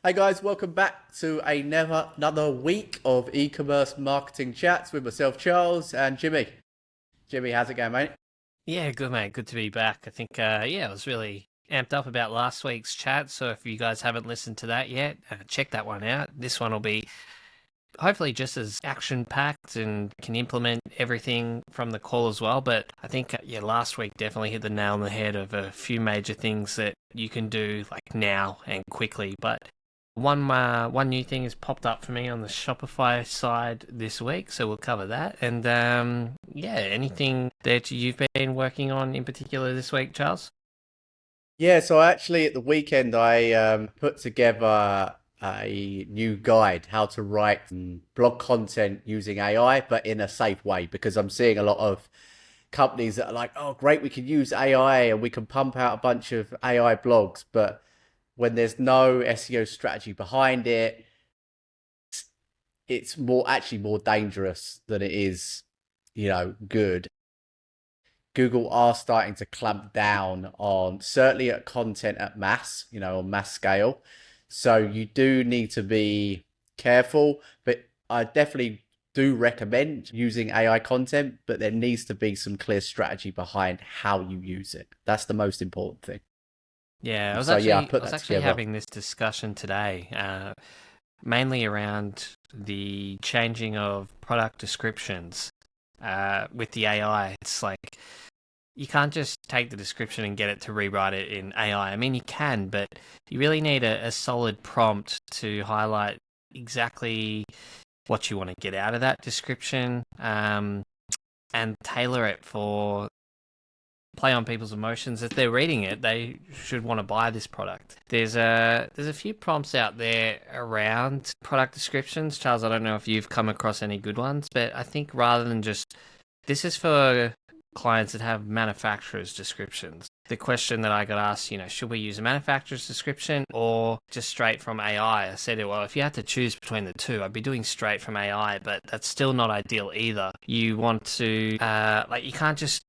Hey guys, welcome back to another week of e-commerce marketing chats with myself, Charles, and Jimmy. Jimmy, how's it going, mate? Yeah, good mate. Good to be back. I think, I was really amped up about last week's chat. So if you guys haven't listened to that yet, check that one out. This one will be hopefully just as action packed and can implement everything from the call as well. But I think, last week definitely hit the nail on the head of a few major things that you can do like now and quickly. But one new thing has popped up for me on the Shopify side this week, so we'll cover that. And anything that you've been working on in particular this week, Charles? Yeah, so actually at the weekend I put together a new guide how to write blog content using AI, but in a safe way, because I'm seeing a lot of companies that are like, oh, great, we can use AI and we can pump out a bunch of AI blogs, but when there's no SEO strategy behind it, it's more dangerous than it is, good. Google are starting to clamp down on certainly at content at mass, on mass scale. So you do need to be careful, but I definitely do recommend using AI content, but there needs to be some clear strategy behind how you use it. That's the most important thing. Yeah, So yeah, I I put was that actually together. having this discussion today, mainly around the changing of product descriptions with the AI. It's like you can't just take the description and get it to rewrite it in AI. I mean, you can, but you really need a solid prompt to highlight exactly what you want to get out of that description, and tailor it for play on people's emotions. If they're reading it, they should want to buy this product. There's a few prompts out there around product descriptions. Charles, I don't know if you've come across any good ones, but I think rather than just this is for clients that have manufacturers descriptions. The question that I got asked, should we use a manufacturer's description or just straight from AI? I said, well, if you had to choose between the two, I'd be doing straight from AI, but that's still not ideal either. You want to, you can't just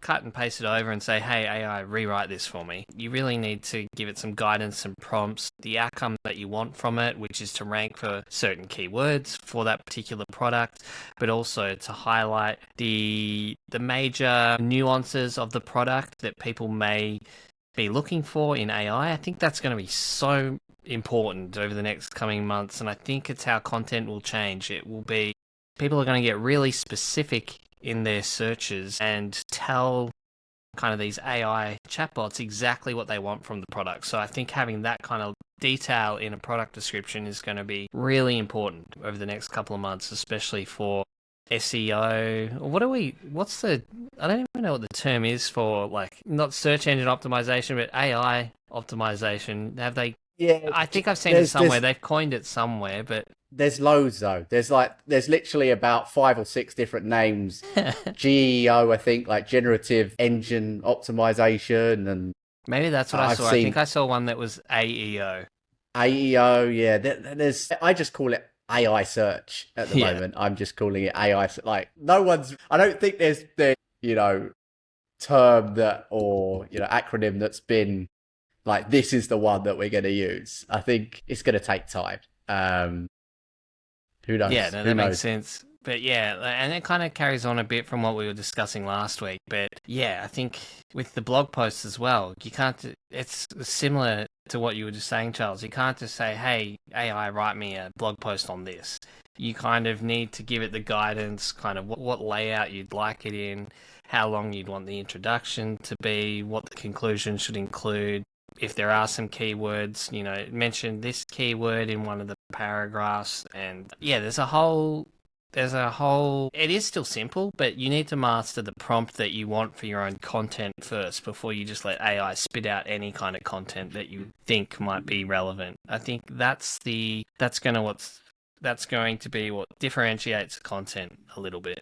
cut and paste it over and say, hey, AI, rewrite this for me. You really need to give it some guidance, some prompts, the outcome that you want from it, which is to rank for certain keywords for that particular product, but also to highlight the major nuances of the product that people may be looking for in AI. I think that's going to be so important over the next coming months, and I think it's how content will change. It will be people are going to get really specific in their searches and tell kind of these AI chatbots exactly what they want from the product. So I think having that kind of detail in a product description is going to be really important over the next couple of months, especially for SEO. I don't even know what the term is for, like, not search engine optimization, but AI optimization. Yeah, I think I've seen it there's somewhere. there's They've coined it somewhere, but there's loads though. There's literally about five or six different names. GEO, I think, like generative engine optimization, and maybe that's what I I've saw. I think seen I saw one that was AEO. AEO. Yeah, there's. I just call it AI search at the Yeah. moment. I'm just calling it AI. Like no one's. I don't think there's you know term that or acronym that's been like this is the one that we're going to use. I think it's going to take time. Who Yeah, knows? no, Who that makes knows? sense. But yeah, and it kind of carries on a bit from what we were discussing last week. But yeah, I think with the blog posts as well, you can't, it's similar to what you were just saying, Charles. You can't just say, hey, AI, write me a blog post on this. You kind of need to give it the guidance, kind of what layout you'd like it in, how long you'd want the introduction to be, what the conclusion should include. If there are some keywords, mention this keyword in one of the paragraphs. And yeah, it is still simple, but you need to master the prompt that you want for your own content first before you just let AI spit out any kind of content that you think might be relevant. I think that's going to be what differentiates content a little bit.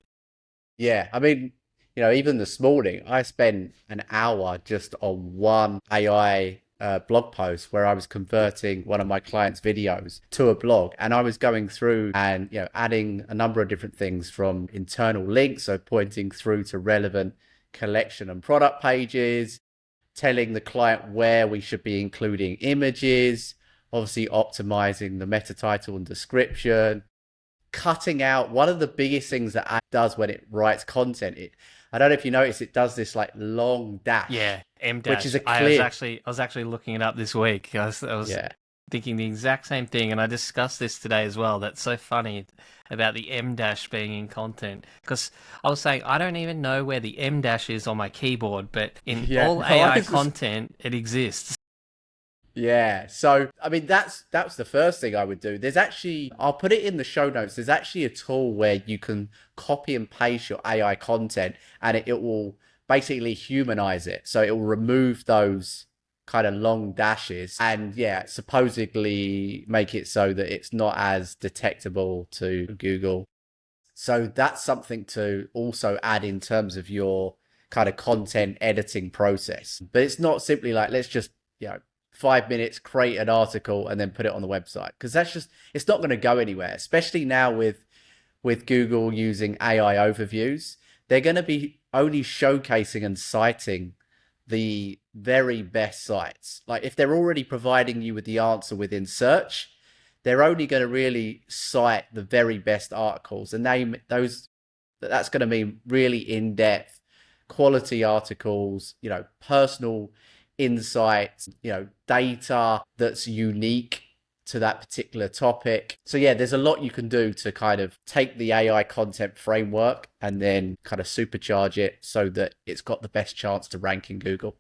Yeah, I mean, even this morning, I spent an hour just on one AI blog post where I was converting one of my clients' videos to a blog, and I was going through and adding a number of different things from internal links, so pointing through to relevant collection and product pages, telling the client where we should be including images, obviously optimizing the meta title and description, cutting out one of the biggest things that ad does when it writes content. I don't know if you notice, it does this like long Yeah, dash, M which is dash. a I was clear, actually looking it up this week. I was yeah, thinking the exact same thing, and I discussed this today as well. That's so funny about the M dash being in content, because I was saying I don't even know where the M dash is on my keyboard, but in yeah. all No, AI this was content, it exists. Yeah. So, I mean, that's the first thing I would do. There's actually, I'll put it in the show notes. There's actually a tool where you can copy and paste your AI content, and it will basically humanize it. So it will remove those kind of long dashes and yeah, supposedly make it so that it's not as detectable to Google. So that's something to also add in terms of your kind of content editing process. But it's not simply like, let's just, you know, 5 minutes, create an article and then put it on the website. Because that's just, it's not going to go anywhere, especially now with Google using AI overviews. They're going to be only showcasing and citing the very best sites. Like if they're already providing you with the answer within search, they're only going to really cite the very best articles and name those. That's going to mean really in-depth quality articles, you know, personal insights, you know, data that's unique to that particular topic. So yeah, there's a lot you can do to kind of take the AI content framework and then kind of supercharge it so that it's got the best chance to rank in Google.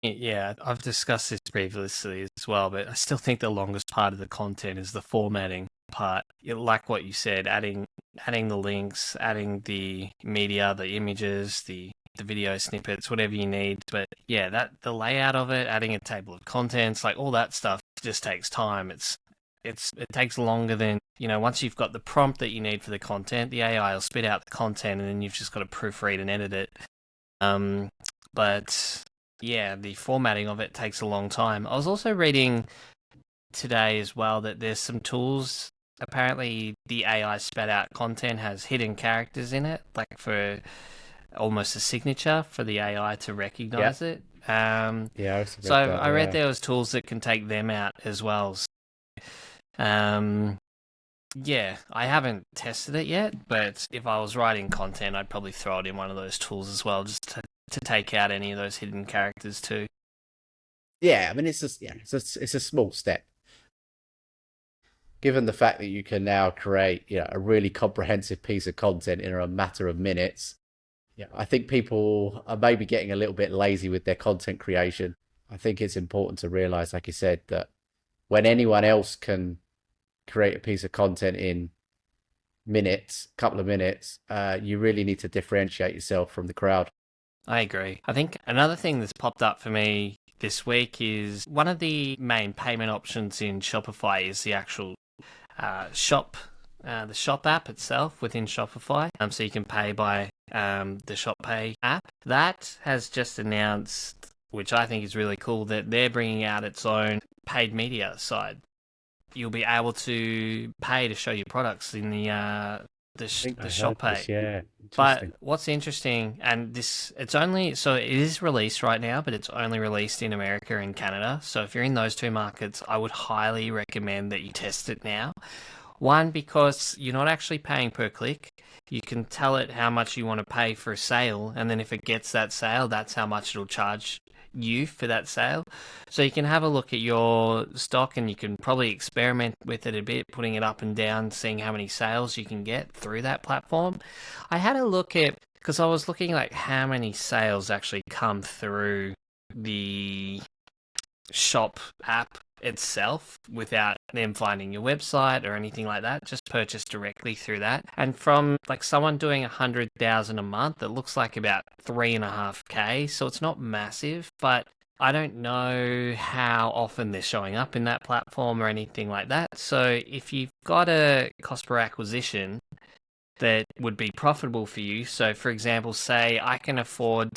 Yeah, I've discussed this previously as well, but I still think the longest part of the content is the formatting part. Like what you said, adding the links, adding the media, the images, the video snippets, whatever you need. But yeah, that the layout of it, adding a table of contents, like all that stuff just takes time. It takes longer than, once you've got the prompt that you need for the content, the AI will spit out the content and then you've just got to proofread and edit it. But yeah, the formatting of it takes a long time. I was also reading today as well that there's some tools. Apparently, the AI spat out content has hidden characters in it, like for almost a signature for the AI to Yeah. recognize it. Yeah, I also So read that. I read Yeah. there was tools that can take them out as well. Um, yeah, I haven't tested it yet, but if I was writing content, I'd probably throw it in one of those tools as well, just to take out any of those hidden characters too. Yeah, I mean, it's just, yeah, it's a small step. Given the fact that you can now create, you know, a really comprehensive piece of content in a matter of minutes, yeah, I think people are maybe getting a little bit lazy with their content creation. I think it's important to realize, like you said, that when anyone else can create a piece of content in minutes, couple of minutes, you really need to differentiate yourself from the crowd. I agree. I think another thing that's popped up for me this week is one of the main payment options in Shopify is the actual the shop app itself within Shopify. So you can pay by the Shop Pay app. That has just announced, which I think is really cool, that they're bringing out its own paid media side. You'll be able to pay to show your products in I think the I Shop heard Pay. this. Yeah, But interesting. what's interesting, and it is released right now, but it's only released in America and Canada. So if you're in those two markets, I would highly recommend that you test it now. One, because you're not actually paying per click. You can tell it how much you want to pay for a sale, and then if it gets that sale, that's how much it'll charge you for that sale. So you can have a look at your stock and you can probably experiment with it a bit, putting it up and down, seeing how many sales you can get through that platform. I had a look at, because I was looking like how many sales actually come through the shop app itself without them finding your website or anything like that, just purchase directly through that. And from like someone doing 100,000 a month, it looks like about 3.5K. So it's not massive, but I don't know how often they're showing up in that platform or anything like that. So if you've got a cost per acquisition that would be profitable for you, so for example, say I can afford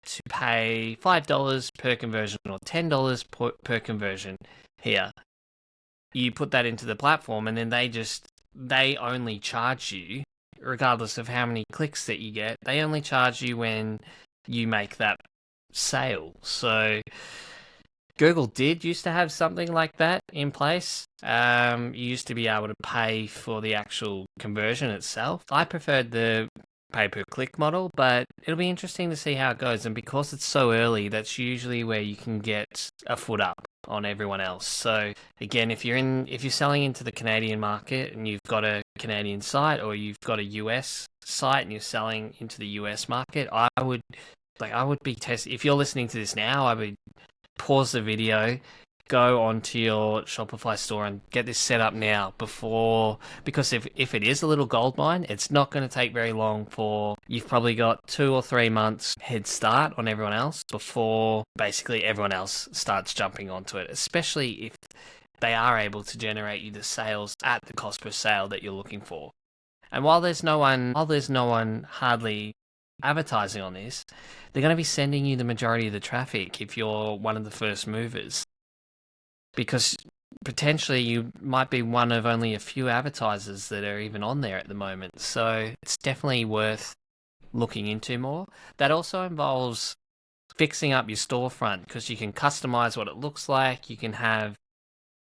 to pay $5 per conversion or $10 per conversion here. You put that into the platform and then they only charge you, regardless of how many clicks that you get, they only charge you when you make that sale. So Google did used to have something like that in place. You used to be able to pay for the actual conversion itself. I preferred the pay-per-click model, but it'll be interesting to see how it goes. And because it's so early, that's usually where you can get a foot up on everyone else. So again, if you're selling into the Canadian market and you've got a Canadian site, or you've got a US site and you're selling into the US market, I would be testing. If you're listening to this now, I would pause the video, go onto your Shopify store and get this set up now because if it is a little gold mine, it's not going to take very long for you've probably got 2 or 3 months head start on everyone else before basically everyone else starts jumping onto it, especially if they are able to generate you the sales at the cost per sale that you're looking for. And while there's no one hardly advertising on this, they're going to be sending you the majority of the traffic if you're one of the first movers. Because potentially you might be one of only a few advertisers that are even on there at the moment. So it's definitely worth looking into more. That also involves fixing up your storefront, because you can customize what it looks like. You can have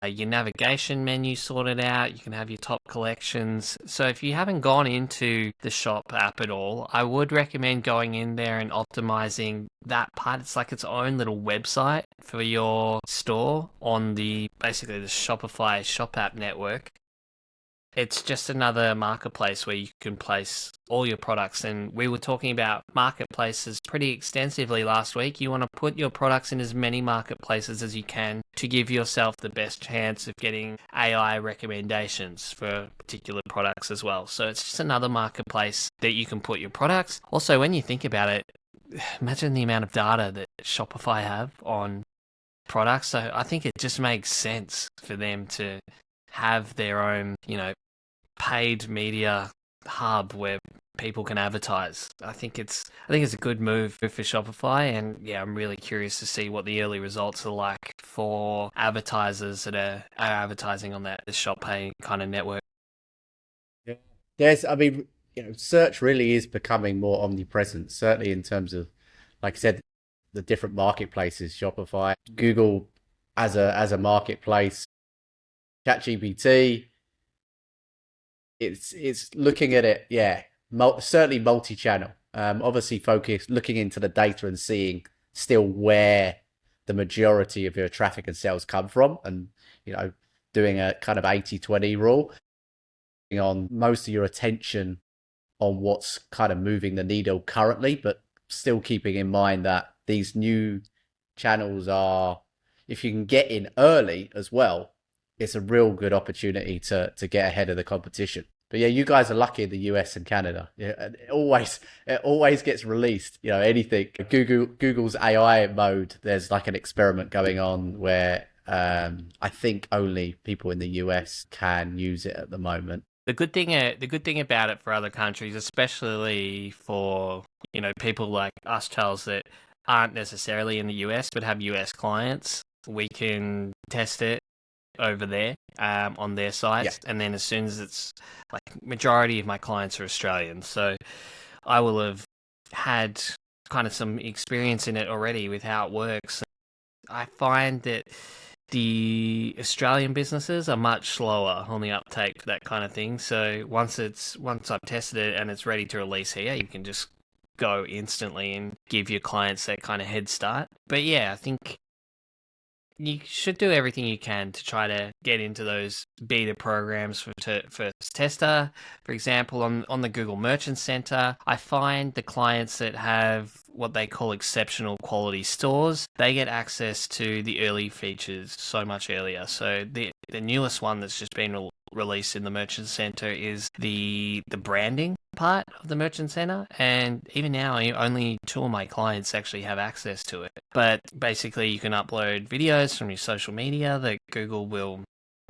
your navigation menu sorted out. You can have your top collections. So if you haven't gone into the shop app at all, I would recommend going in there and optimizing that part. It's like its own little website for your store on basically the Shopify shop app network. It's just another marketplace where you can place all your products. And we were talking about marketplaces pretty extensively last week. You want to put your products in as many marketplaces as you can to give yourself the best chance of getting AI recommendations for particular products as well. So it's just another marketplace that you can put your products. Also, when you think about it, imagine the amount of data that Shopify have on products. So I think it just makes sense for them to have their own, paid media hub where people can advertise. I think it's a good move for Shopify, and yeah, I'm really curious to see what the early results are like for advertisers that are advertising on the ShopPay kind of network. Yeah. Search really is becoming more omnipresent, certainly in terms of, like I said, the different marketplaces, Shopify, Google as a marketplace, ChatGPT. It's looking at it, yeah, certainly multi-channel. Obviously, looking into the data and seeing still where the majority of your traffic and sales come from, and doing a kind of 80-20 rule on most of your attention on what's kind of moving the needle currently, but still keeping in mind that these new channels are, if you can get in early as well, it's a real good opportunity to get ahead of the competition. But yeah, you guys are lucky in the US and Canada. Yeah, it always gets released. Anything Google's AI mode. There's like an experiment going on where I think only people in the US can use it at the moment. The good thing about it for other countries, especially for people like us, Charles, that aren't necessarily in the US but have US clients, we can test it over there on their sites, Yeah. and then as soon as it's like majority of my clients are Australian, so I will have had kind of some experience in it already with how it works. I find that the Australian businesses are much slower on the uptake for that kind of thing. So once I've tested it and it's ready to release here, you can just go instantly and give your clients that kind of head start. But yeah, I think you should do everything you can to try to get into those beta programs for tester. For example, on the Google Merchant Center, I find the clients that have what they call exceptional quality stores, they get access to the early features so much earlier. So the newest one that's just been released in the Merchant Center is the branding part of the Merchant Center, and even now only 2 of my clients actually have access to it. But basically you can upload videos from your social media that Google will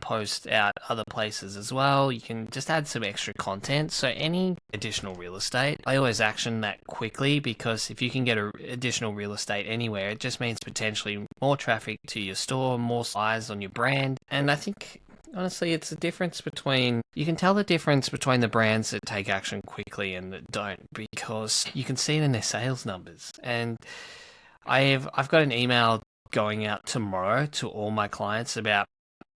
post out other places as well. You can just add some extra content. So any additional real estate, I always action that quickly, because if you can get additional real estate anywhere, it just means potentially more traffic to your store, more eyes on your brand. And I think honestly, it's the difference between, you can tell the difference between the brands that take action quickly and that don't, because you can see it in their sales numbers. And I've got an email going out tomorrow to all my clients about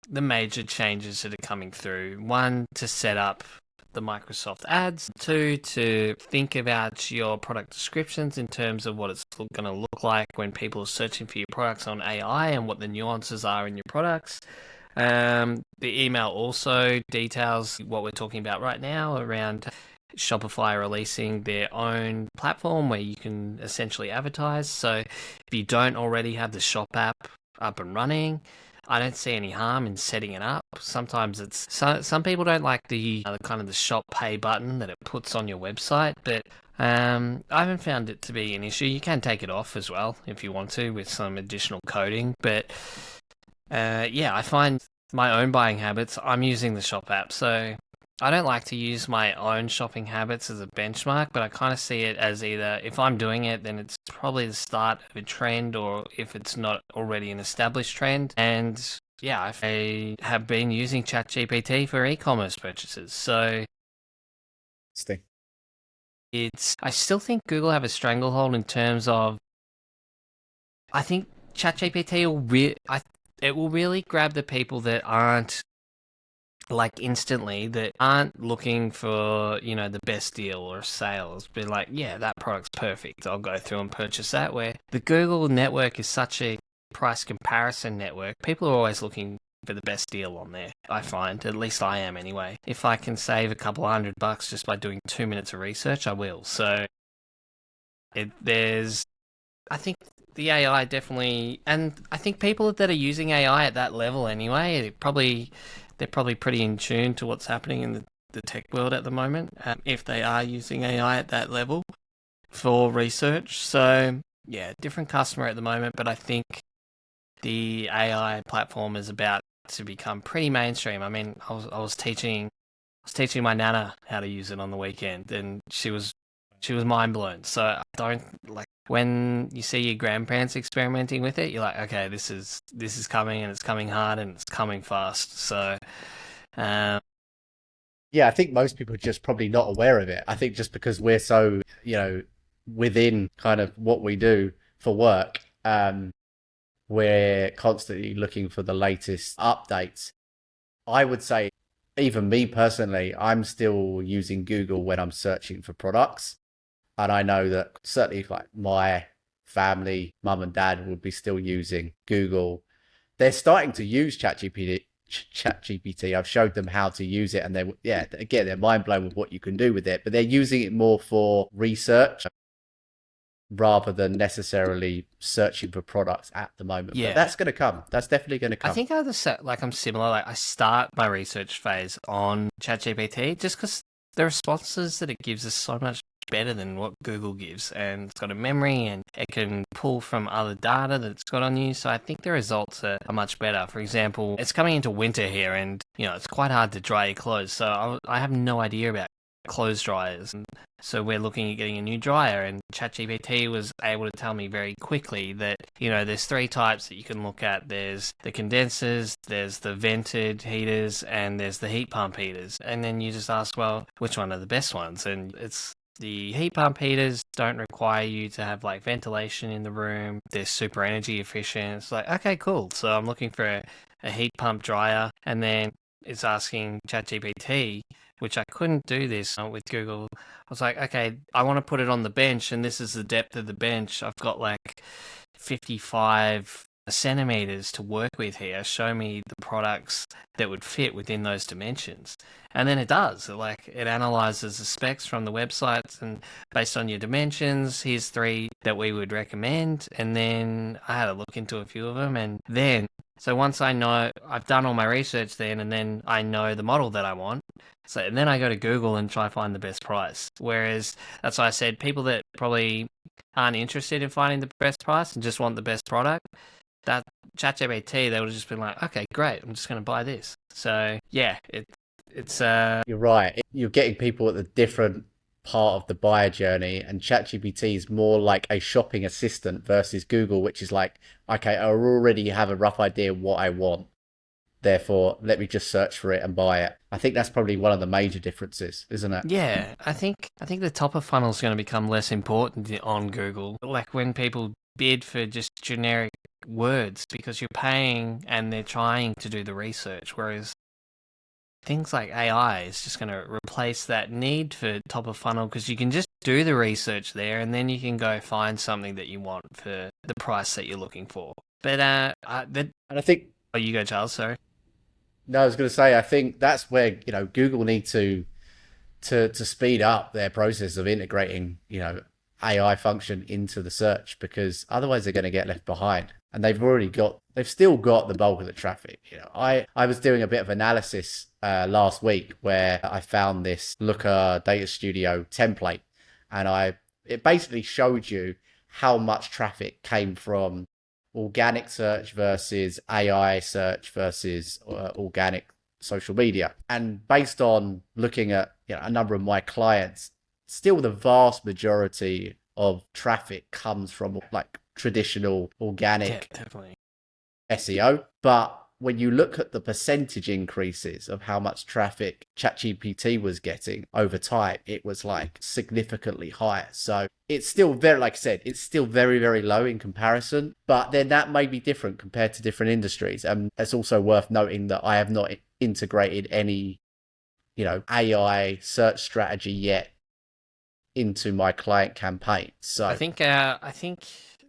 the major changes that are coming through. One, to set up the Microsoft ads. Two, to think about your product descriptions in terms of what it's going to look like when people are searching for your products on AI and what the nuances are in your products. The email also details what we're talking about right now around Shopify releasing their own platform where you can essentially advertise. So if you don't already have the Shop app up and running, I don't see any harm in setting it up. Sometimes some people don't like the kind of the Shop Pay button that it puts on your website, but I haven't found it to be an issue. You can take it off as well if you want to with some additional coding, but I find my own buying habits, I'm using the Shop app. So I don't like to use my own shopping habits as a benchmark, but I kind of see it as either if I'm doing it, then it's probably the start of a trend, or if it's not already an established trend. And yeah, I have been using ChatGPT for e-commerce purchases. So I still think Google have a stranglehold in terms of, I think ChatGPT will really grab the people that aren't like instantly, that aren't looking for, the best deal or sales. Be like, yeah, that product's perfect, I'll go through and purchase that. Where the Google network is such a price comparison network, people are always looking for the best deal on there. I find, at least I am anyway. If I can save a couple $100 just by doing 2 minutes of research, I will. So I think the AI definitely, and I think people that are using AI at that level anyway, they're probably pretty in tune to what's happening in the tech world at the moment, if they are using AI at that level for research. So yeah, different customer at the moment, but I think the AI platform is about to become pretty mainstream. I mean, I was teaching my nana how to use it on the weekend, and she was mind blown. So I don't like, when you see your grandparents experimenting with it, you're like, okay, this is coming, and it's coming hard, and it's coming fast. So Yeah, I think most people are just probably not aware of it. I think just because we're so, within kind of what we do for work, we're constantly looking for the latest updates. I would say, even me personally, I'm still using Google when I'm searching for products. And I know that certainly like my family, mum and dad would be still using Google. They're starting to use ChatGPT. I've showed them how to use it, and they're mind blown with what you can do with it. But they're using it more for research rather than necessarily searching for products at the moment. Yeah. But that's going to come. That's definitely going to come. I think I'm similar. Like, I start my research phase on ChatGPT just because the responses that it gives is so much better than what Google gives, and it's got a memory and it can pull from other data that it's got on you. So I think the results are much better. For example, it's coming into winter here, and it's quite hard to dry your clothes. So I have no idea about clothes dryers, and so we're looking at getting a new dryer, and ChatGPT was able to tell me very quickly that there's 3 types that you can look at. There's the condensers, there's the vented heaters, and there's the heat pump heaters. And then you just ask, well, which one are the best ones? And it's the heat pump heaters don't require you to have like ventilation in the room. They're super energy efficient. It's like, okay, cool. So I'm looking for a heat pump dryer, and then it's asking ChatGPT, which I couldn't do this with Google. I was like, okay, I want to put it on the bench, and this is the depth of the bench. I've got like 55 centimeters to work with here. Show me the products that would fit within those dimensions. And then it does. It analyzes the specs from the websites, and based on your dimensions, here's 3 that we would recommend. And then I had a look into a few of them, and then so once I know, I've done all my research then, and then I know the model that I want. So and then I go to Google and try to find the best price. Whereas that's why I said people that probably aren't interested in finding the best price and just want the best product, that ChatGPT, they would have just been like, okay, great, I'm just going to buy this. So yeah, it's You're right. You're getting people at the different part of the buyer journey, and ChatGPT is more like a shopping assistant versus Google, which is like, okay, I already have a rough idea what I want. Therefore, let me just search for it and buy it. I think that's probably one of the major differences, isn't it? Yeah, I think the top of funnel is going to become less important on Google. Like when people bid for just generic words because you're paying and they're trying to do the research. Whereas things like AI is just going to replace that need for top of funnel because you can just do the research there and then you can go find something that you want for the price that you're looking for. But And I think, oh, you go, Charles. Sorry. no, I was going to say, I think that's where, Google need to speed up their process of integrating, AI function into the search, because otherwise they're going to get left behind. And they've still got the bulk of the traffic. I was doing a bit of analysis last week where I found this Looker Data Studio template, and it basically showed you how much traffic came from organic search versus AI search versus organic social media. And based on looking at a number of my clients, still the vast majority of traffic comes from like traditional organic definitely. SEO. But when you look at the percentage increases of how much traffic ChatGPT was getting over time, it was like significantly higher. So it's still very, like I said, it's still very, very low in comparison. But then that may be different compared to different industries. And it's also worth noting that I have not integrated any, AI search strategy yet into my client campaign. So I think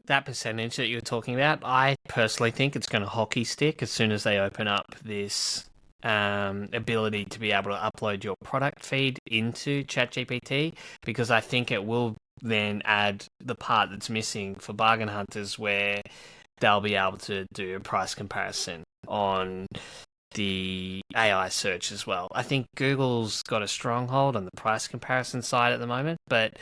that percentage that you're talking about, I personally think it's going to hockey stick as soon as they open up this ability to be able to upload your product feed into ChatGPT, because I think it will then add the part that's missing for bargain hunters where they'll be able to do a price comparison on the AI search as well. I think Google's got a stronghold on the price comparison side at the moment, but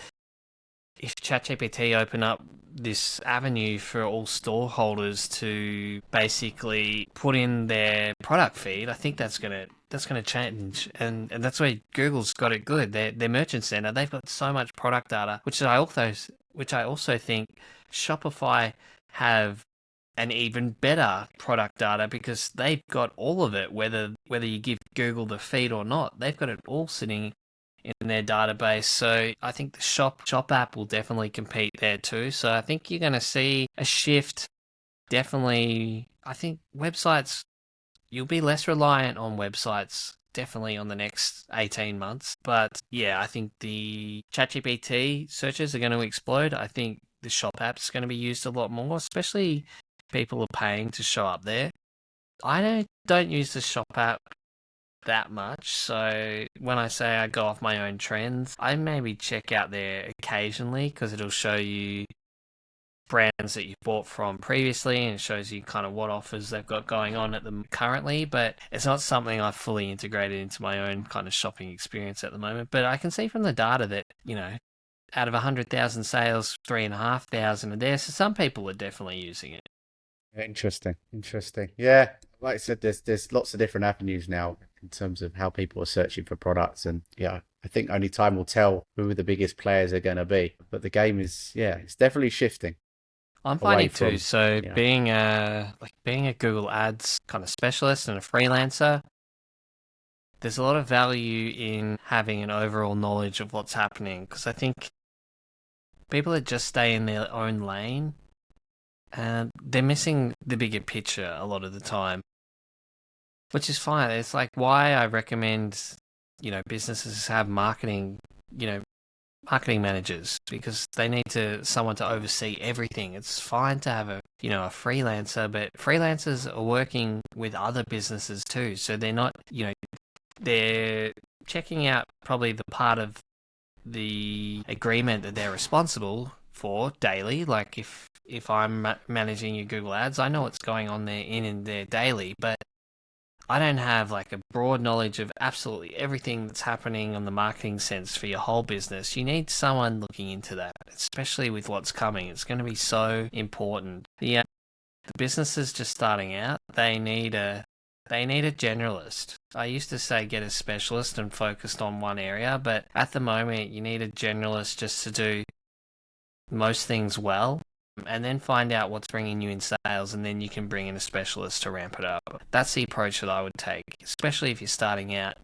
if ChatGPT open up this avenue for all store holders to basically put in their product feed, I think that's gonna change, and that's where Google's got it good. Their merchant center, they've got so much product data, which I also think Shopify have an even better product data because they've got all of it, whether you give Google the feed or not. They've got it all sitting in their database. So I think the shop app will definitely compete there too. So I think you're going to see a shift. Definitely, I think websites, you'll be less reliant on websites definitely on the next 18 months. But yeah, I think the ChatGPT searches are going to explode. I think the shop app's going to be used a lot more, especially people are paying to show up there. I don't use the shop app that much, so when I say I go off my own trends, I maybe check out there occasionally because it'll show you brands that you bought from previously and it shows you kind of what offers they've got going on at them currently, but it's not something I've fully integrated into my own kind of shopping experience at the moment. But I can see from the data that, out of 100,000 sales, 3,500 are there, so some people are definitely using it. interesting. Yeah, like I said, there's lots of different avenues now in terms of how people are searching for products, and yeah, I think only time will tell who the biggest players are going to be. But the game is, yeah, it's definitely shifting I'm away finding too. from, So you know, being a Google Ads kind of specialist and a freelancer, there's a lot of value in having an overall knowledge of what's happening because I think people that just stay in their own lane and they're missing the bigger picture a lot of the time, which is fine. It's like why I recommend, businesses have marketing managers because they need someone to oversee everything. It's fine to have a freelancer, but freelancers are working with other businesses too. So they're not, they're checking out probably the part of the agreement that they're responsible for daily. Like if I'm managing your Google Ads, I know what's going on there in there daily, but I don't have like a broad knowledge of absolutely everything that's happening on the marketing sense for your whole business. You need someone looking into that, especially with what's coming. It's going to be so important. The businesses just starting out, they need a generalist. I used to say get a specialist and focused on one area, but at the moment you need a generalist just to do most things well and then find out what's bringing you in sales, and then you can bring in a specialist to ramp it up. That's the approach that I would take, especially if you're starting out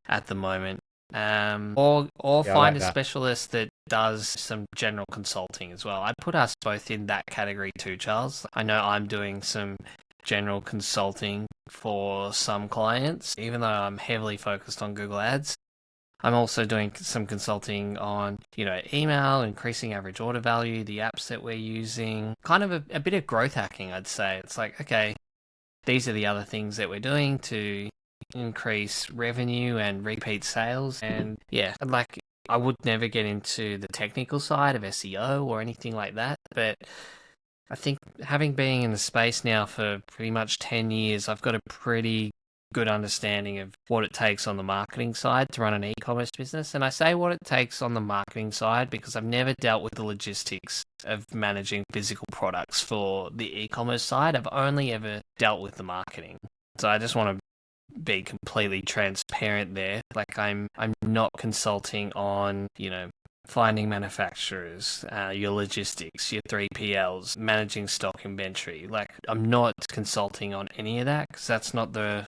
at the moment. Or Yeah, I find like a that. specialist that does some general consulting as well. I'd put us both in that category too, Charles. I know I'm doing some general consulting for some clients, even though I'm heavily focused on Google Ads. I'm also doing some consulting on, email, increasing average order value, the apps that we're using, kind of a bit of growth hacking, I'd say. It's like, okay, these are the other things that we're doing to increase revenue and repeat sales. And yeah, like I would never get into the technical side of SEO or anything like that, but I think having been in the space now for pretty much 10 years, I've got a pretty good understanding of what it takes on the marketing side to run an e-commerce business. And I say what it takes on the marketing side because I've never dealt with the logistics of managing physical products for the e-commerce side. I've only ever dealt with the marketing. So I just want to be completely transparent there. Like I'm not consulting on, finding manufacturers, your logistics, your 3PLs, managing stock inventory. Like I'm not consulting on any of that because that's not the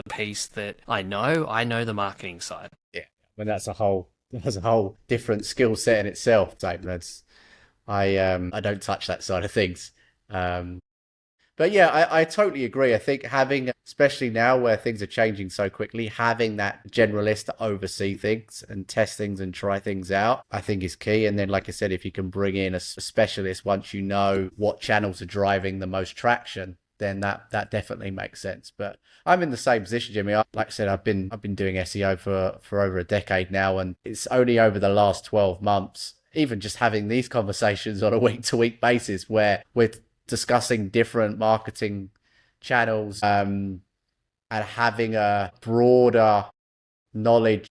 piece that I know. I know the marketing side. Yeah, I mean that's a whole different skill set in itself. So that's I don't touch that side of things. Um, But yeah, I totally agree. I think having, especially now where things are changing so quickly, having that generalist to oversee things and test things and try things out, I think is key. And then, like I said, if you can bring in a specialist once you know what channels are driving the most traction, then that definitely makes sense. But I'm in the same position, Jimmy. Like I said, I've been doing SEO for over a decade now, and it's only over the last 12 months, even just having these conversations on a week to week basis, where we're discussing different marketing channels, and having a broader knowledge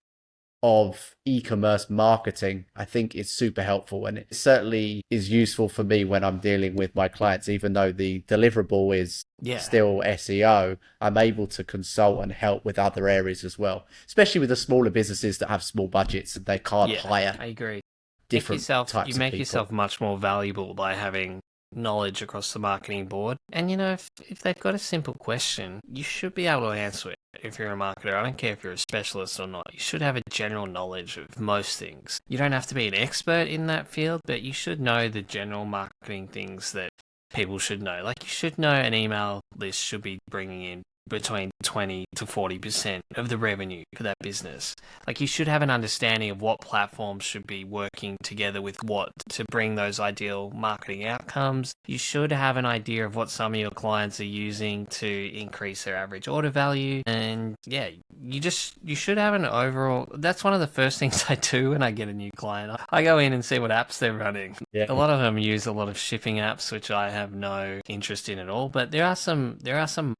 of e-commerce marketing, I think is super helpful, and it certainly is useful for me when I'm dealing with my clients. Even though the deliverable is Yeah, still SEO, I'm able to consult and help with other areas as well, especially with the smaller businesses that have small budgets and they can't yeah, hire I agree. different You types of make people. yourself much more valuable by having knowledge across the marketing board. And if they've got a simple question, you should be able to answer it. If you're a marketer, I don't care if you're a specialist or not. You should have a general knowledge of most things. You don't have to be an expert in that field, but you should know the general marketing things that people should know. Like you should know an email list should be bringing in between 20 to 40% of the revenue for that business. Like you should have an understanding of what platforms should be working together with what to bring those ideal marketing outcomes. You should have an idea of what some of your clients are using to increase their average order value. And yeah, you should have an overall. That's one of the first things I do when I get a new client. I go in and see what apps they're running. Yeah. A lot of them use a lot of shipping apps, which I have no interest in at all. But there are some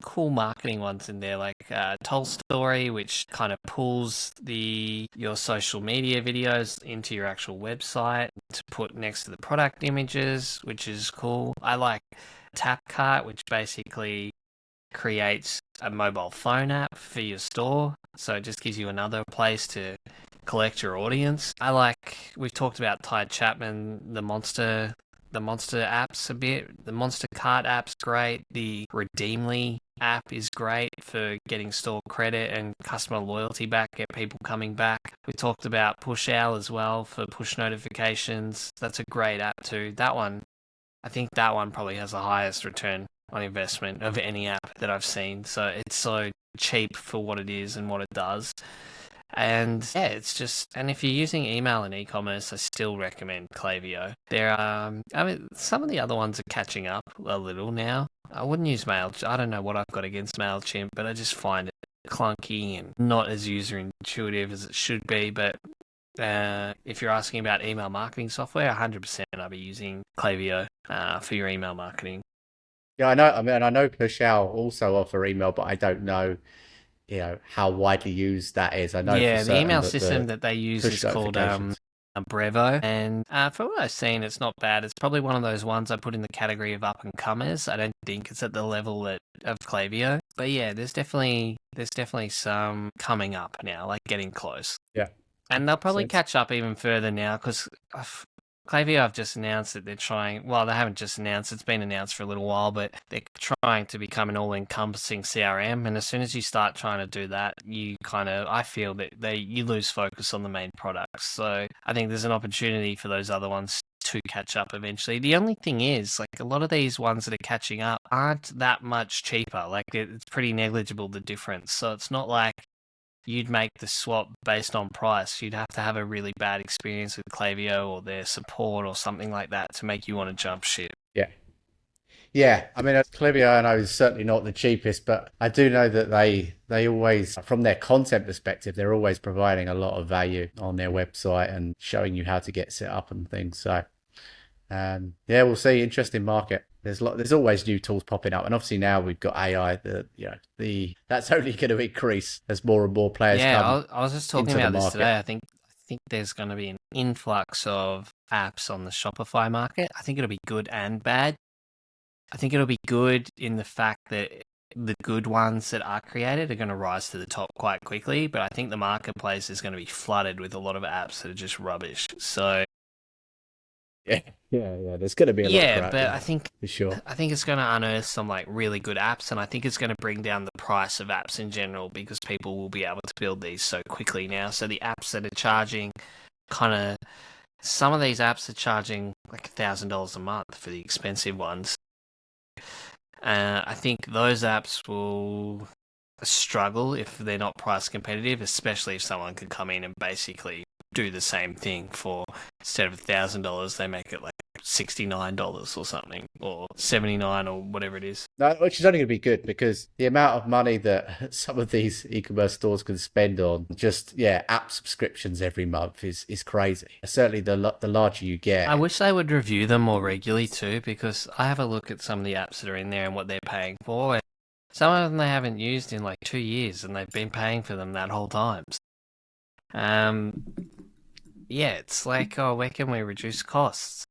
cool marketing ones in there, like Toll Story, which kind of pulls your social media videos into your actual website to put next to the product images, which is cool. I like TapCart, which basically creates a mobile phone app for your store, so it just gives you another place to collect your audience. We've talked about Ty Chapman, the Monster apps a bit. The Monster Cart app's great. The Redeemly app is great for getting store credit and customer loyalty back, get people coming back. We talked about Push Owl as well for push notifications. That's a great app too. I think that one probably has the highest return on investment of any app that I've seen. So it's so cheap for what it is and what it does. And yeah, and if you're using email and e-commerce, I still recommend Klaviyo. I mean, some of the other ones are catching up a little now. I wouldn't use MailChimp. I don't know what I've got against MailChimp, but I just find it clunky and not as user intuitive as it should be. But if you're asking about email marketing software, 100% I'll be using Klaviyo for your email marketing. Yeah, I know. I mean, I know Pushal also offer email, but I don't know, how widely used that is. I know for Yeah, the certain email that system the that they use push is called notifications. Brevo, and from what I've seen, it's not bad. It's probably one of those ones I put in the category of up and comers. I don't think it's at the level of Klaviyo, but yeah, there's definitely some coming up now, like getting close, Yeah, and they'll makes probably sense. catch up even further now because Klaviyo have just announced that they're trying, well, they haven't just announced, it's been announced for a little while, but they're trying to become an all-encompassing CRM. And as soon as you start trying to do that, I feel that you lose focus on the main products. So I think there's an opportunity for those other ones to catch up eventually. The only thing is, like, a lot of these ones that are catching up aren't that much cheaper. Like, it's pretty negligible, the difference. So it's not like you'd make the swap based on price. You'd have to have a really bad experience with Klaviyo or their support or something like that to make you want to jump ship. Yeah. Yeah, I mean, Clivio, I know is certainly not the cheapest, but I do know that they always, from their content perspective, they're always providing a lot of value on their website and showing you how to get set up and things. So, yeah, we'll see. Interesting market. There's always new tools popping up, and obviously now we've got AI. That's only going to increase as more and more players Yeah, come I was just talking into the about this market. today. I think there's going to be an influx of apps on the Shopify market. I think it'll be good and bad. I think it'll be good in the fact that the good ones that are created are going to rise to the top quite quickly, but I think the marketplace is going to be flooded with a lot of apps that are just rubbish. So Yeah, yeah. There's going to be a lot of yeah, crap. but Yeah, for sure. I think it's going to unearth some like really good apps, and I think it's going to bring down the price of apps in general because people will be able to build these so quickly now. So the apps that are charging kind of some of these apps are charging like $1,000 a month for the expensive ones. I think those apps will struggle if they're not price competitive, especially if someone could come in and basically do the same thing for instead of $1,000, they make it like $69 or something, or 79 or whatever it is. No, which is only going to be good because the amount of money that some of these e-commerce stores can spend on just app subscriptions every month is crazy. Certainly, the larger you I get, wish they would review them more regularly too, because I have a look at some of the apps that are in there and what they're paying for. And some of them they haven't used in like 2 years, and they've been paying for them that whole time. Um, yeah, it's like, oh, where can we reduce costs?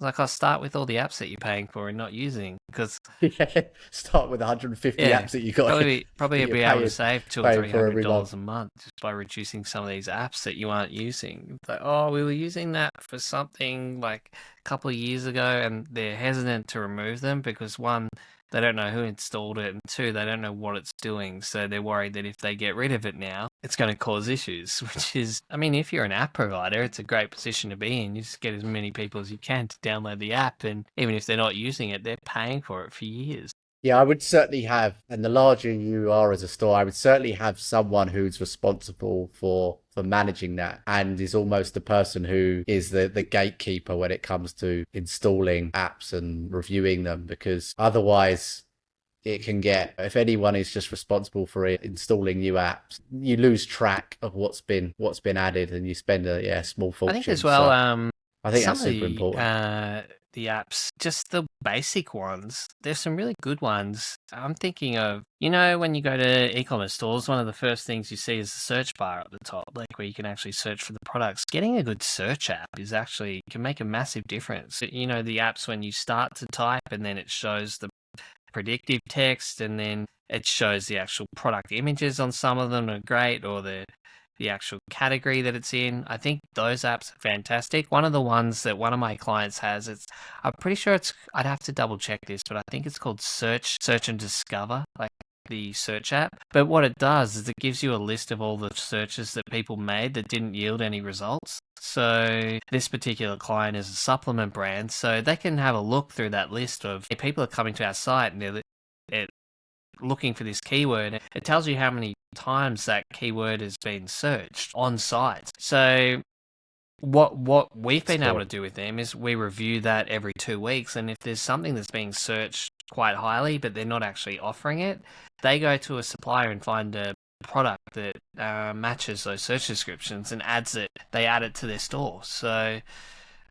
Like, I'll start with all the apps that you're paying for and not using, because yeah, start with 150 yeah, apps that you got probably that be you're able to save two or paying three for hundred every month. dollars a month just by reducing some of these apps that you aren't using. It's like, oh, we were using that for something like a couple of years ago, and they're hesitant to remove them because one, they don't know who installed it, and two, they don't know what it's doing. So they're worried that if they get rid of it now, it's going to cause issues. Which is, I mean, if you're an app provider, it's a great position to be in. You just get as many people as you can to download the app, and even if they're not using it, they're paying for it for years. Yeah, I would certainly have, and the larger you are as a store, I would certainly have someone who's responsible for managing that and is almost the person who is the gatekeeper when it comes to installing apps and reviewing them, because otherwise it can get, if anyone is just responsible for installing new apps, you lose track of what's been added and you spend a small I think as fortune. well, So I think some that's of super important. the apps, just the basic ones, there's some really good ones. I'm thinking of, when you go to e-commerce stores, one of the first things you see is the search bar at the top, like where you can actually search for the products. Getting a good search app is actually can make a massive difference. The apps when you start to type and then it shows the predictive text, and then it shows the actual product images on some of them are great, or the actual category that it's in. I think those apps are fantastic. One of the ones that one of my clients has, I'm pretty sure I'd have to double check this, but I think it's called Search and Discover, like the search app. But what it does is it gives you a list of all the searches that people made that didn't yield any results. So this particular client is a supplement brand, so they can have a look through that list of, hey, people are coming to our site and they're looking for this keyword. It tells you how many times that keyword has been searched on site. So what we've That's been able to cool. do with them is we review that every 2 weeks, and if there's something that's being searched quite highly but they're not actually offering it, they go to a supplier and find a product that matches those search descriptions and they add it to their store. So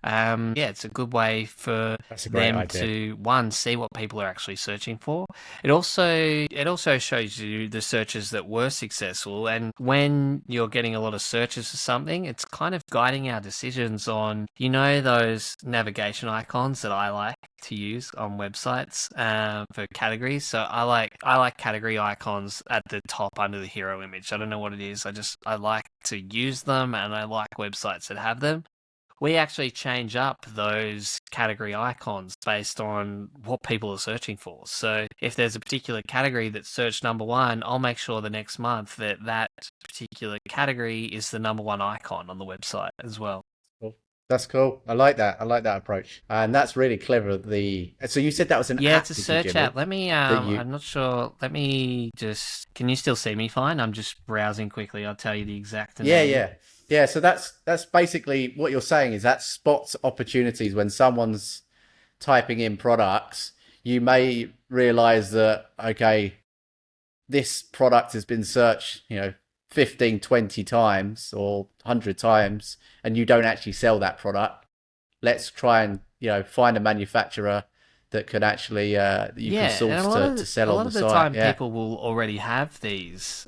yeah, it's a good way for That's a great them idea. to, one, see what people are actually searching for. It also shows you the searches that were successful, and when you're getting a lot of searches for something, it's kind of guiding our decisions on, those navigation icons that I like to use on websites for categories. So I like category icons at the top under the hero image. I don't know what it is. I like to use them, and I like websites that have them. we actually change up those category icons based on what people are searching for. So if there's a particular category that's searched number one, I'll make sure the next month that that particular category is the number one icon on the website as well. Cool. That's cool. I like that. I like that approach. And that's really clever. So you said that was an Yeah, it's app, a did you, search Jimmy? app. Let me, That you I'm not sure. Let me just, can you still see me fine? I'm just browsing quickly. I'll tell you the exact Yeah, name. yeah. Yeah, so that's basically what you're saying is that spots opportunities when someone's typing in products. You may realize that, okay, this product has been searched, 15, 20 times or 100 times, and you don't actually sell that product. Let's try and, find a manufacturer that can actually, that you can Yeah, and source to sell a on lot the of the site. time Yeah. people will already have these.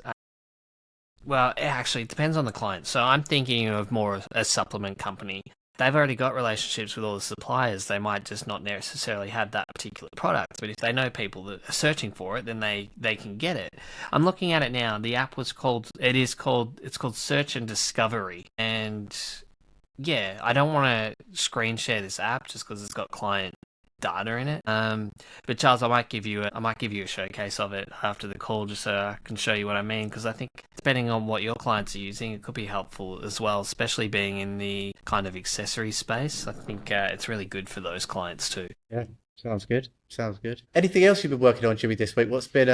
Well, actually, it depends on the client. So I'm thinking of more a supplement company. They've already got relationships with all the suppliers. They might just not necessarily have that particular product, but if they know people that are searching for it, then they can get it. I'm looking at it now. The app it's called Search and Discovery. And yeah, I don't want to screen share this app just because it's got client data in it. But Charles, I might give you a showcase of it after the call, just so I can show you what I mean. Because I think depending on what your clients are using, it could be helpful as well, especially being in the kind of accessory space. I think it's really good for those clients too. Yeah. Sounds good. Sounds good. Anything else you've been working on, Jimmy, this week? What's been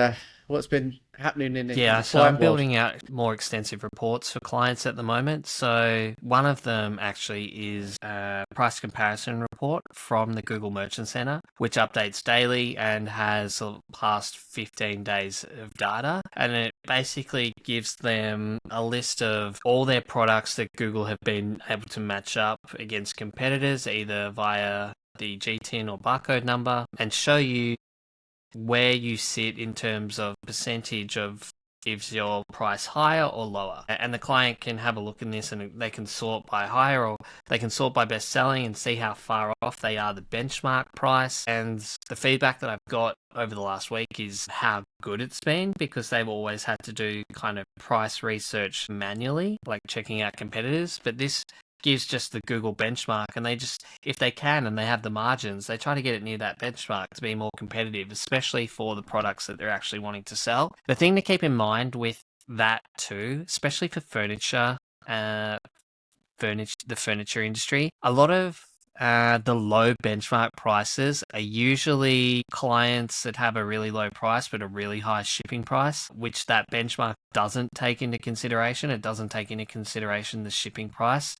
happening in Yeah, the so I'm client world? building out more extensive reports for clients at the moment. So one of them actually is a price comparison report from the Google Merchant Center, which updates daily and has the past 15 days of data. And it basically gives them a list of all their products that Google have been able to match up against competitors, either via the GTIN or barcode number, and show you where you sit in terms of percentage of is your price higher or lower. And the client can have a look in this and they can sort by higher or they can sort by best selling and see how far off they are the benchmark price. And the feedback that I've got over the last week is how good it's been because they've always had to do kind of price research manually, like checking out competitors. But this gives just the Google benchmark and they just, if they can and they have the margins, they try to get it near that benchmark to be more competitive, especially for the products that they're actually wanting to sell. The thing to keep in mind with that too, especially for furniture, the furniture industry, a lot of the low benchmark prices are usually clients that have a really low price but a really high shipping price, which that benchmark doesn't take into consideration. It doesn't take into consideration the shipping price.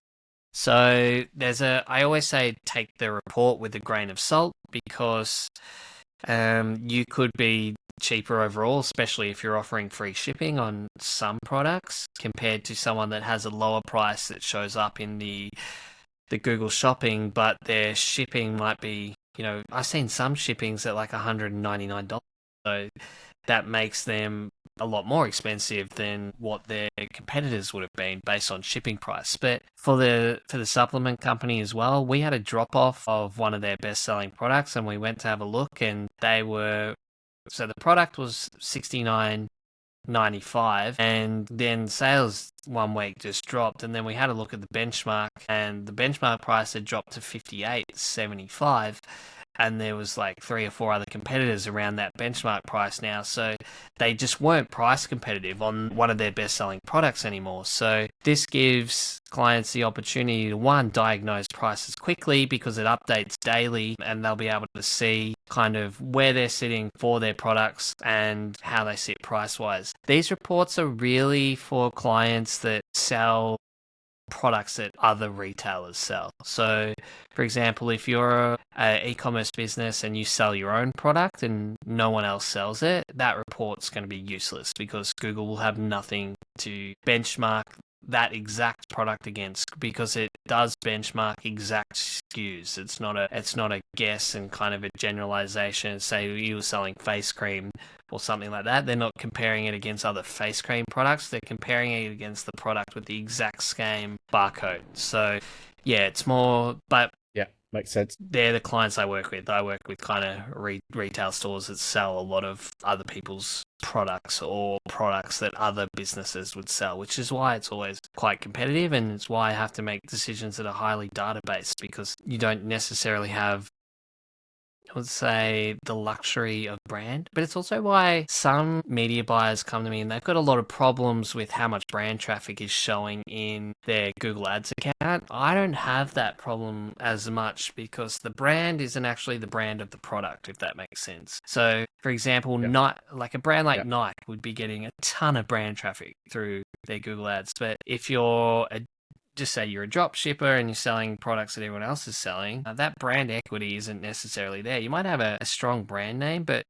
So I always say take the report with a grain of salt because you could be cheaper overall, especially if you're offering free shipping on some products compared to someone that has a lower price that shows up in the Google Shopping, but their shipping might be, I've seen some shippings at like $199. So that makes them a lot more expensive than what their competitors would have been based on shipping price. But for the supplement company as well, we had a drop off of one of their best selling products and we went to have a look and the product was 69.95 and then sales one week just dropped and then we had a look at the benchmark and the benchmark price had dropped to 58.75 and there was like three or four other competitors around that benchmark price now, so they just weren't price competitive on one of their best selling products anymore. So this gives clients the opportunity to one, diagnose prices quickly because it updates daily and they'll be able to see kind of where they're sitting for their products and how they sit price wise. These reports are really for clients that sell products that other retailers sell. So, for example, if you're an e-commerce business and you sell your own product and no one else sells it, that report's going to be useless because Google will have nothing to benchmark that exact product against because it does benchmark exact SKUs. It's not a guess and kind of a generalization. Say you were selling face cream or something like that. They're not comparing it against other face cream products. They're comparing it against the product with the exact same barcode. So yeah, it's more, but Yeah, makes sense. they're the clients I work with. I work with kind of retail stores that sell a lot of other people's products or products that other businesses would sell, which is why it's always quite competitive, and it's why I have to make decisions that are highly data-based, because you don't necessarily have, I would say, the luxury of brand. But it's also why some media buyers come to me and they've got a lot of problems with how much brand traffic is showing in their Google Ads account. I don't have that problem as much because the brand isn't actually the brand of the product, if that makes sense. So, for example, Yeah. like a brand like Yeah. Nike would be getting a ton of brand traffic through their Google Ads. But if you're just say you're a drop shipper and you're selling products that everyone else is selling, that brand equity isn't necessarily there. You might have a strong brand name, but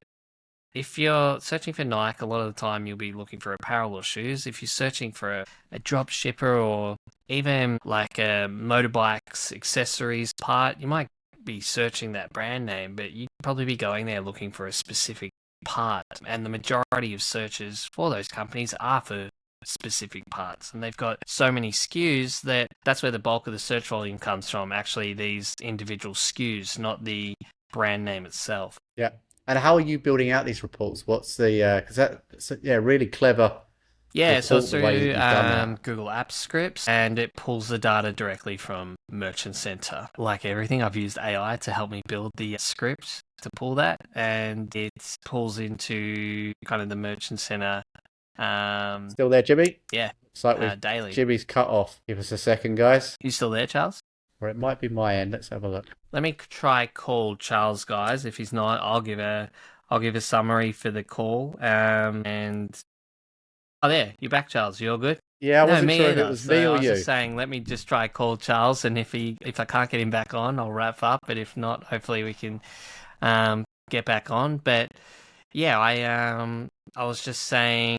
if you're searching for Nike, a lot of the time you'll be looking for apparel or shoes. If you're searching for a drop shipper or even like a motorbikes accessories part, you might be searching that brand name, but you'd probably be going there looking for a specific part. And the majority of searches for those companies are for specific parts, and they've got so many SKUs that that's where the bulk of the search volume comes from, actually these individual SKUs, not the brand name itself. Yeah. And how are you building out these reports? What's the because that's yeah, really clever Yeah, so it's report the way that through you've done that. Google Apps scripts, and it pulls the data directly from Merchant Center. Like everything, I've used AI to help me build the script to pull that, and it pulls into kind of the Merchant Center. Still there, Jimmy? Yeah, It's like we've daily. Jimmy's cut off. Give us a second, guys. You still there, Charles? Or it might be my end. Let's have a look. Let me try call Charles, guys. If he's not, I'll give a summary for the call. And oh, there, you're back, Charles. You're good. Yeah, I No, wasn't me sure if it either. was So me or I was just you. saying, let me just try call Charles, and if I can't get him back on, I'll wrap up. But if not, hopefully we can get back on. But yeah, I was just saying,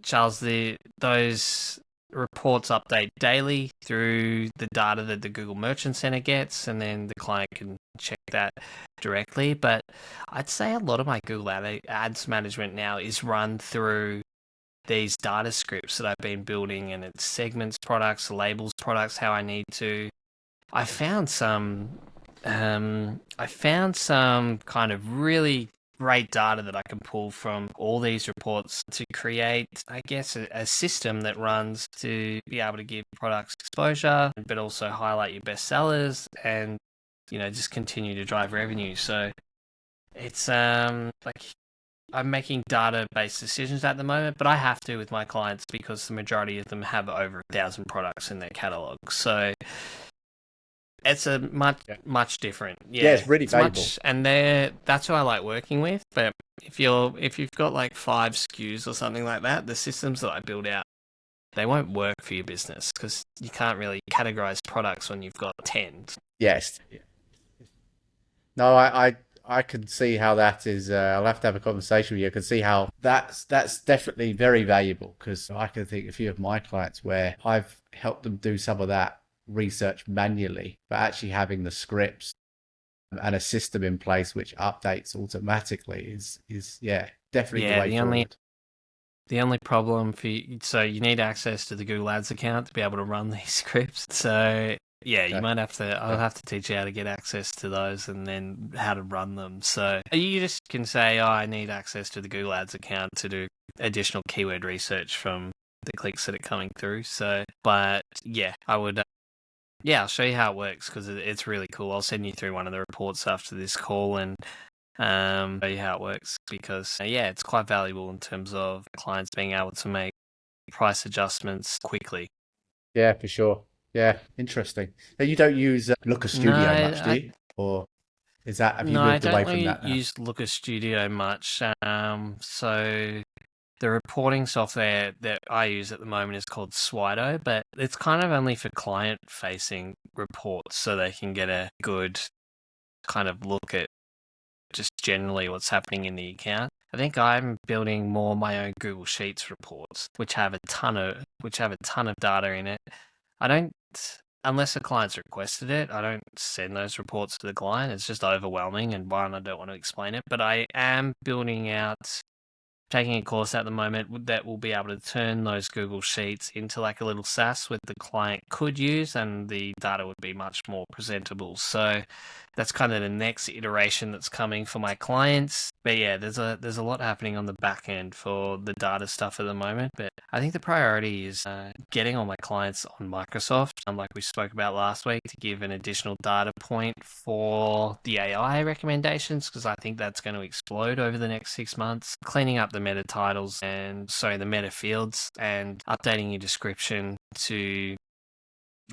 Charles, the those reports update daily through the data that the Google Merchant Center gets, and then the client can check that directly. But I'd say a lot of my Google Ads management now is run through these data scripts that I've been building, and it segments products, labels products how I need to. I found some I found some kind of really great data that I can pull from all these reports to create, I guess, a system that runs to be able to give products exposure, but also highlight your best sellers and, just continue to drive revenue. So it's like I'm making data-based decisions at the moment, but I have to with my clients because the majority of them have over 1,000 products in their catalog. So it's a Yeah. much different. Yeah, Yeah, it's really it's valuable. much, and that's who I like working with. But if you've got like 5 SKUs or something like that, the systems that I build out, they won't work for your business because you can't really categorize products when you've got 10. Yes. No, I can see how that is. I'll have to have a conversation with you. I can see how that's definitely very valuable because I can think a few of my clients where I've helped them do some of that research manually, but actually having the scripts and a system in place which updates automatically is yeah, definitely the Yeah, way forward. the only problem for you, so you need access to the Google Ads account to be able to run these scripts. So yeah, you Okay. might have to. I'll Okay. have to teach you how to get access to those and then how to run them. So you just can say, "Oh, I need access to the Google Ads account to do additional keyword research from the clicks that are coming through." So, but yeah, I would. Yeah, I'll show you how it works because it's really cool. I'll send you through one of the reports after this call and show you how it works because yeah, it's quite valuable in terms of clients being able to make price adjustments quickly. Yeah, for sure. Yeah, interesting. Now, you don't use Looker No, Studio much, do you? Or is that have you I moved don't away from really that now? use Looker Studio much. So the reporting software that I use at the moment is called Swido, but it's kind of only for client-facing reports, so they can get a good kind of look at just generally what's happening in the account. I think I'm building more my own Google Sheets reports, which have a ton of data in it. I don't, unless the client's requested it, I don't send those reports to the client. It's just overwhelming, and one, I don't want to explain it. But I am building out taking a course at the moment that will be able to turn those Google Sheets into like a little SaaS that the client could use, and the data would be much more presentable. So that's kind of the next iteration that's coming for my clients. But yeah, there's a lot happening on the back end for the data stuff at the moment. But I think the priority is getting all my clients on Microsoft, like we spoke about last week, to give an additional data point for the AI recommendations, because I think that's going to explode over the next 6 months. Cleaning up the meta titles the meta fields, and updating your description to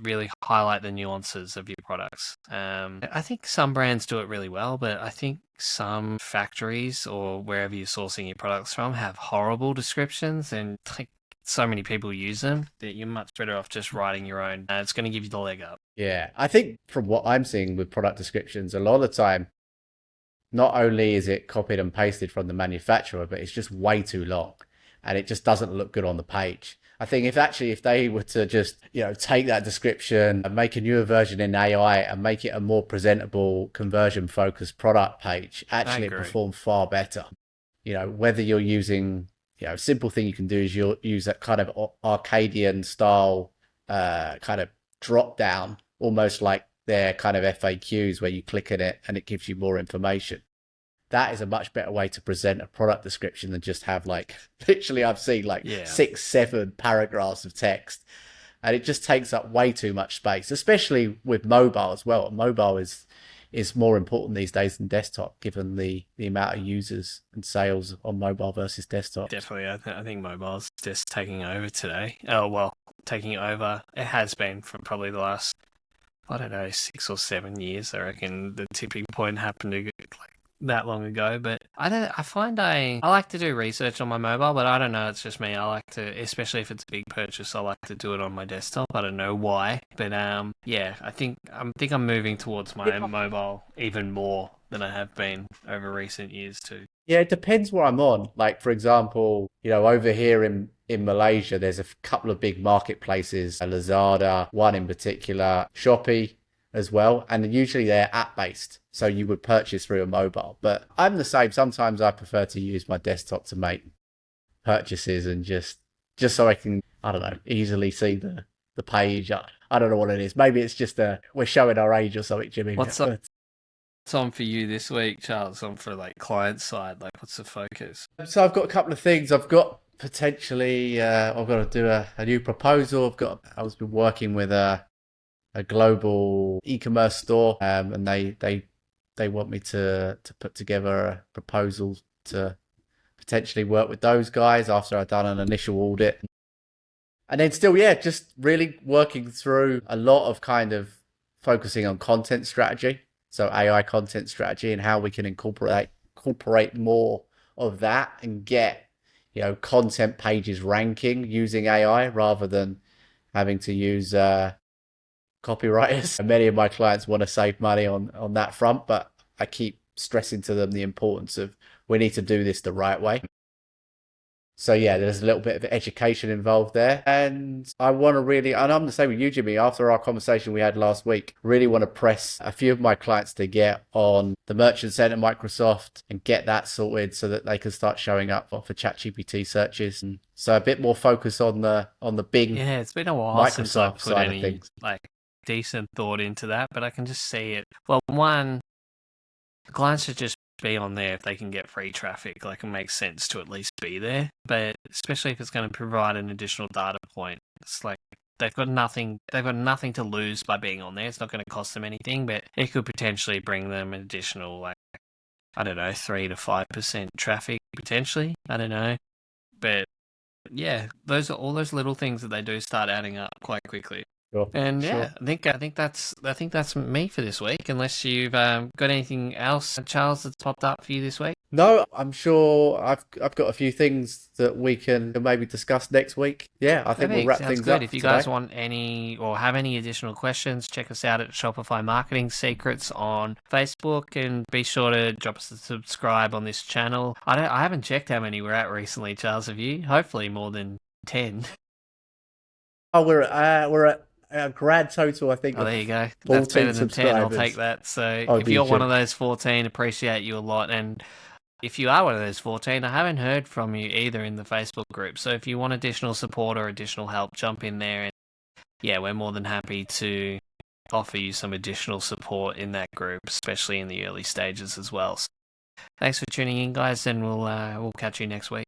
really highlight the nuances of your products. I think some brands do it really well, but I think some factories or wherever you're sourcing your products from have horrible descriptions, and like so many people use them that you're much better off just writing your own. It's going to give you the leg up. Yeah, I think from what I'm seeing with product descriptions, a lot of the time, not only is it copied and pasted from the manufacturer, but it's just way too long and it just doesn't look good on the page. I think if they were to just, take that description and make a newer version in AI and make it a more presentable, conversion focused product page, actually it performed far better. Whether you're using, a simple thing you can do is you'll use that kind of Arcadian style kind of drop down, almost like their kind of FAQs where you click on it and it gives you more information. That is a much better way to present a product description than just have literally I've seen 6, 7 paragraphs of text, and it just takes up way too much space, especially with mobile as well. Mobile is more important these days than desktop, given the amount of users and sales on mobile versus desktop. Definitely, I think mobile's just taking over today. Oh, well, taking over. It has been for probably the last, I don't know, 6 or 7 years. I reckon the tipping point happened to that long ago. But I find I like to do research on my mobile, but I don't know, it's just me. I like to, especially if it's a big purchase, I like to do it on my desktop. I don't know why, but yeah, I think I'm moving towards my mobile even more than I have been over recent years too. Yeah, it depends where I'm on. Like, for example, over here in Malaysia, there's a couple of big marketplaces, Lazada, one in particular, Shopee as well. And usually they're app based. So you would purchase through a mobile. But I'm the same. Sometimes I prefer to use my desktop to make purchases and just so I can, I don't know, easily see the page. I don't know what it is. Maybe it's just we're showing our age or something, Jimmy. What's on for you this week, Charles? On for client side, what's the focus? So I've got a couple of things. I've got potentially I've got to do a new proposal. I've been working with a global e-commerce store, and they want me to put together a proposal to potentially work with those guys after I've done an initial audit. And then still, just really working through a lot of kind of focusing on content strategy. So AI content strategy and how we can incorporate more of that and get, content pages ranking using AI rather than having to use copywriters. Many of my clients want to save money on that front, but I keep stressing to them the importance of we need to do this the right way. So yeah, there's a little bit of education involved there. And I want to really, and I'm the same with you, Jimmy, after our conversation we had last week, really want to press a few of my clients to get on the Merchant Center Microsoft and get that sorted so that they can start showing up for ChatGPT searches. And so a bit more focus on the big it's been a while Microsoft since I put side any of things. Decent thought into that, but I can just see it. Well, one, the clients should just be on there if they can get free traffic. It makes sense to at least be there, but especially if it's going to provide an additional data point, it's they've got nothing to lose by being on there. It's not going to cost them anything, but it could potentially bring them an additional, I don't know, 3 to 5% traffic potentially. I don't know, but yeah, those are all those little things that they do start adding up quite quickly. Sure, And sure. I think that's me for this week. Unless you've got anything else, Charles, that's popped up for you this week. No, I'm sure I've got a few things that we can maybe discuss next week. Yeah, I think we'll wrap Sounds things good. up If you today. guys want any or have any additional questions, check us out at Shopify Marketing Secrets on Facebook, and be sure to drop us a subscribe on this channel. I haven't checked how many we're at recently, Charles. Have you? Hopefully more than 10. Oh, we're at a grand total, I think. Oh, there you go. 14 That's better than 10. I'll subscribers. take that. So Oh, if you're one of those 14, appreciate you a lot. And if you are one of those 14, I haven't heard from you either in the Facebook group. So if you want additional support or additional help, jump in there. And yeah, we're more than happy to offer you some additional support in that group, especially in the early stages as well. So thanks for tuning in, guys, and we'll catch you next week.